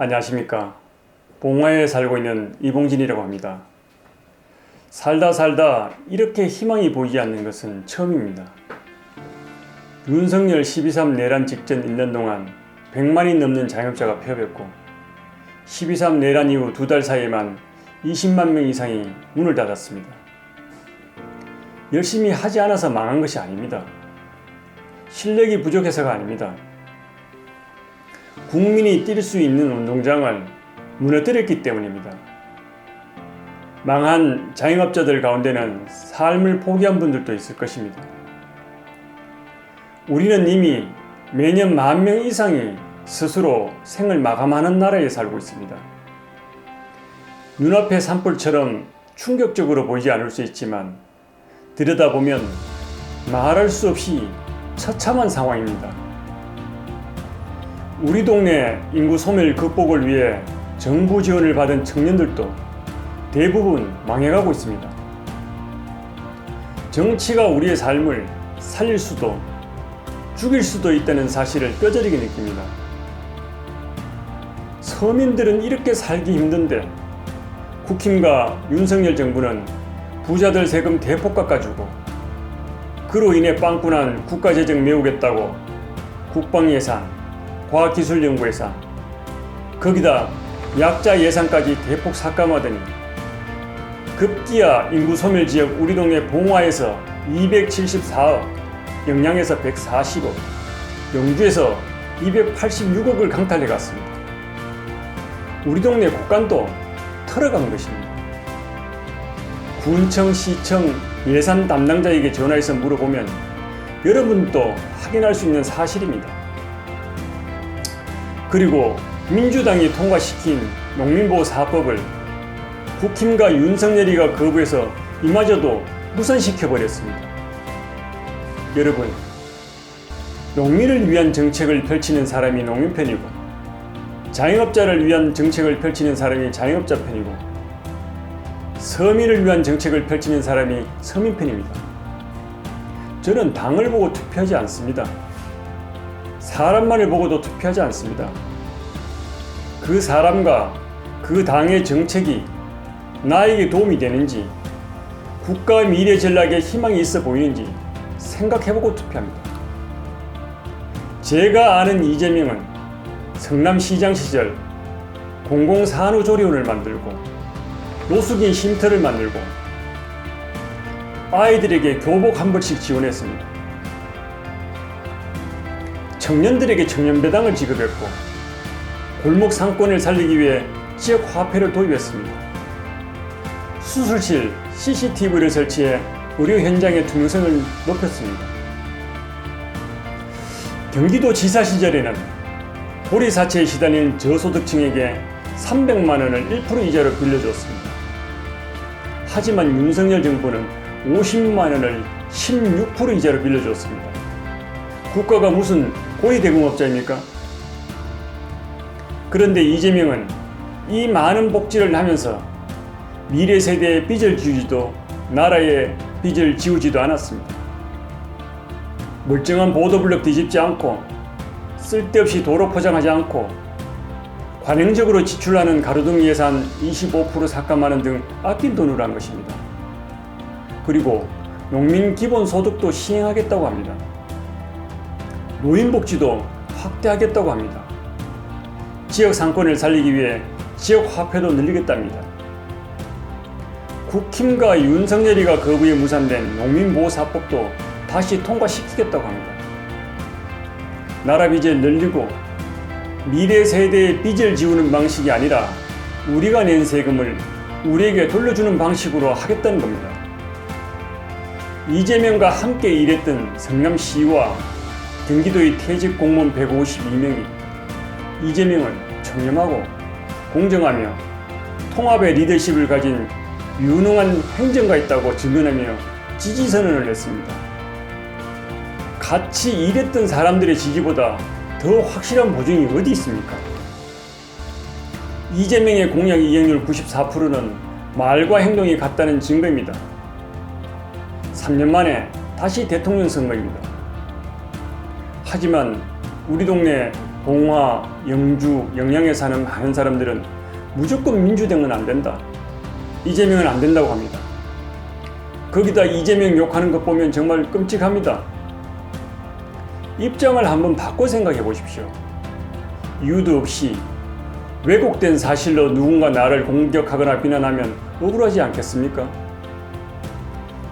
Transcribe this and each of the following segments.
안녕하십니까. 봉화에 살고 있는 이봉진이라고 합니다. 살다 이렇게 희망이 보이지 않는 것은 처음입니다. 윤석열 12.3 내란 직전 1년 동안 100만이 넘는 자영업자가 폐업했고 12.3 내란 이후 2달 사이에만 20만 명 이상이 문을 닫았습니다. 열심히 하지 않아서 망한 것이 아닙니다. 실력이 부족해서가 아닙니다. 국민이 뛸 수 있는 운동장을 무너뜨렸기 때문입니다. 망한 자영업자들 가운데는 삶을 포기한 분들도 있을 것입니다. 우리는 이미 매년 10,000명 이상이 스스로 생을 마감하는 나라에 살고 있습니다. 눈앞의 산불처럼 충격적으로 보이지 않을 수 있지만 들여다보면 말할 수 없이 처참한 상황입니다. 우리 동네 인구 소멸 극복을 위해 정부 지원을 받은 청년들도 대부분 망해가고 있습니다. 정치가 우리의 삶을 살릴 수도 죽일 수도 있다는 사실을 뼈저리게 느낍니다. 서민들은 이렇게 살기 힘든데 국힘과 윤석열 정부는 부자들 세금 대폭 깎아주고 그로 인해 빵꾸난 국가재정 메우겠다고 국방예산, 과학기술연구 예산, 거기다 약자 예산까지 대폭 삭감하더니 급기야 인구 소멸 지역 우리 동네 봉화에서 274억, 영양에서 140억, 영주에서 286억을 강탈해 갔습니다. 우리 동네 국간도 털어간 것입니다. 군청, 시청 예산 담당자에게 전화해서 물어보면 여러분도 확인할 수 있는 사실입니다. 그리고 민주당이 통과시킨 농민보호 4법을 국힘과 윤석열이가 거부해서 이마저도 무산시켜버렸습니다. 여러분, 농민을 위한 정책을 펼치는 사람이 농민 편이고 자영업자를 위한 정책을 펼치는 사람이 자영업자 편이고 서민을 위한 정책을 펼치는 사람이 서민 편입니다. 저는 당을 보고 투표하지 않습니다. 사람만을 보고도 투표하지 않습니다. 그 사람과 그 당의 정책이 나에게 도움이 되는지 국가 미래 전략에 희망이 있어 보이는지 생각해보고 투표합니다. 제가 아는 이재명은 성남시장 시절 공공산후조리원을 만들고 노숙인 쉼터를 만들고 아이들에게 교복 한 벌씩 지원했습니다. 청년들에게 청년배당을 지급했고 골목 상권을 살리기 위해 지역 화폐를 도입했습니다. 수술실 CCTV를 설치해 의료 현장의 투명성을 높였습니다. 경기도지사 시절에는 보리사채에 시달린 저소득층에게 300만 원을 1% 이자로 빌려줬습니다. 하지만 윤석열 정부는 50만 원을 16% 이자로 빌려줬습니다. 국가가 무슨 고위대공업자입니까? 그런데 이재명은 이 많은 복지를 하면서 미래 세대의 빚을 지우지도 나라의 빚을 지우지도 않았습니다. 멀쩡한 보도블록 뒤집지 않고 쓸데없이 도로 포장하지 않고 관행적으로 지출하는 가로등 예산 25% 삭감하는 등 아낀 돈으로 한 것입니다. 그리고 농민 기본소득도 시행하겠다고 합니다. 노인복지도 확대하겠다고 합니다. 지역 상권을 살리기 위해 지역 화폐도 늘리겠답니다. 국힘과 윤석열이가 거부해 무산된 농민보호4법도 다시 통과시키겠다고 합니다. 나라 빚을 늘리고 미래 세대의 빚을 지우는 방식이 아니라 우리가 낸 세금을 우리에게 돌려주는 방식으로 하겠다는 겁니다. 이재명과 함께 일했던 성남시와 경기도의 퇴직 공무원 152명이 이재명은 청렴하고 공정하며 통합의 리더십을 가진 유능한 행정가였다고 증언하며 지지선언을 했습니다. 같이 일했던 사람들의 지지보다 더 확실한 보증이 어디 있습니까? 이재명의 공약 이행률 94%는 말과 행동이 같다는 증거입니다. 3년 만에 다시 대통령 선거입니다. 하지만 우리 동네 봉화, 영주, 영양에 사는 많은 사람들은 무조건 민주당은 안 된다, 이재명은 안 된다고 합니다. 거기다 이재명 욕하는 것 보면 정말 끔찍합니다. 입장을 한번 바꿔 생각해 보십시오. 이유도 없이 왜곡된 사실로 누군가 나를 공격하거나 비난하면 억울하지 않겠습니까?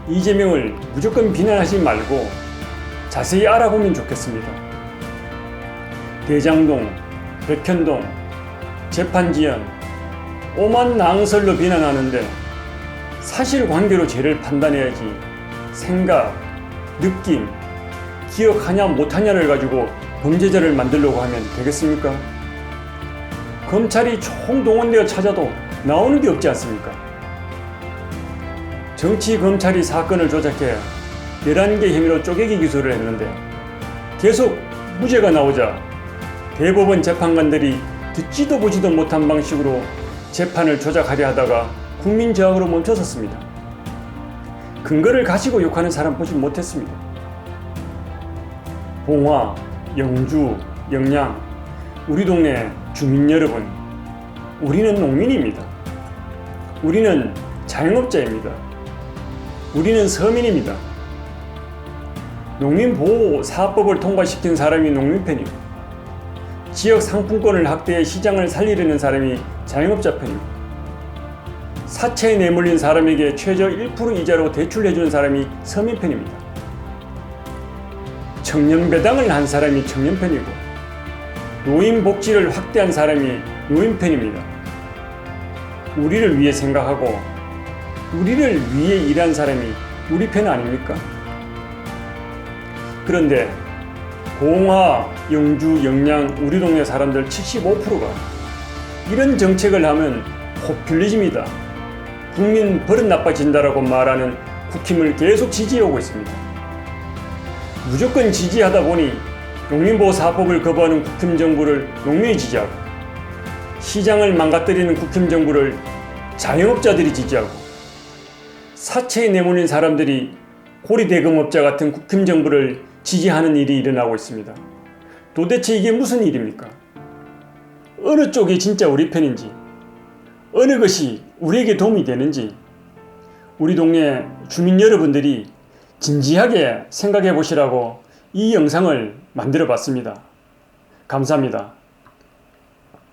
이재명을 무조건 비난하지 말고 자세히 알아보면 좋겠습니다. 대장동, 백현동, 재판지연, 오만 낭설로 비난하는데 사실관계로 죄를 판단해야지 생각, 느낌, 기억하냐 못하냐를 가지고 범죄자를 만들려고 하면 되겠습니까? 검찰이 총동원되어 찾아도 나오는 게 없지 않습니까? 정치 검찰이 사건을 조작해 11개 혐의로 쪼개기 기소를 했는데 계속 무죄가 나오자 대법원 재판관들이 듣지도 보지도 못한 방식으로 재판을 조작하려 하다가 국민저항으로 멈춰섰습니다. 근거를 가지고 욕하는 사람 보지 못했습니다. 봉화, 영주, 영양, 우리 동네 주민 여러분, 우리는 농민입니다. 우리는 자영업자입니다. 우리는 서민입니다. 농민보호사업법을 통과시킨 사람이 농민편이고, 지역 상품권을 확대해 시장을 살리려는 사람이 자영업자 편이고, 사채에 내몰린 사람에게 최저 1% 이자로 대출해주는 사람이 서민 편입니다. 청년 배당을 한 사람이 청년 편이고, 노인 복지를 확대한 사람이 노인 편입니다. 우리를 위해 생각하고 우리를 위해 일한 사람이 우리 편 아닙니까? 그런데 봉화, 영주, 영양, 우리 동네 사람들 75%가 이런 정책을 하면 포퓰리즘이다, 국민 버릇 나빠진다라고 말하는 국힘을 계속 지지해오고 있습니다. 무조건 지지하다 보니 농민보호사업법을 거부하는 국힘 정부를 농민이 지지하고, 시장을 망가뜨리는 국힘 정부를 자영업자들이 지지하고, 사채에 내몰린 사람들이 고리대금업자 같은 국힘 정부를 지지하는 일이 일어나고 있습니다. 도대체 이게 무슨 일입니까? 어느 쪽이 진짜 우리 편인지, 어느 것이 우리에게 도움이 되는지 우리 동네 주민 여러분들이 진지하게 생각해 보시라고 이 영상을 만들어 봤습니다. 감사합니다.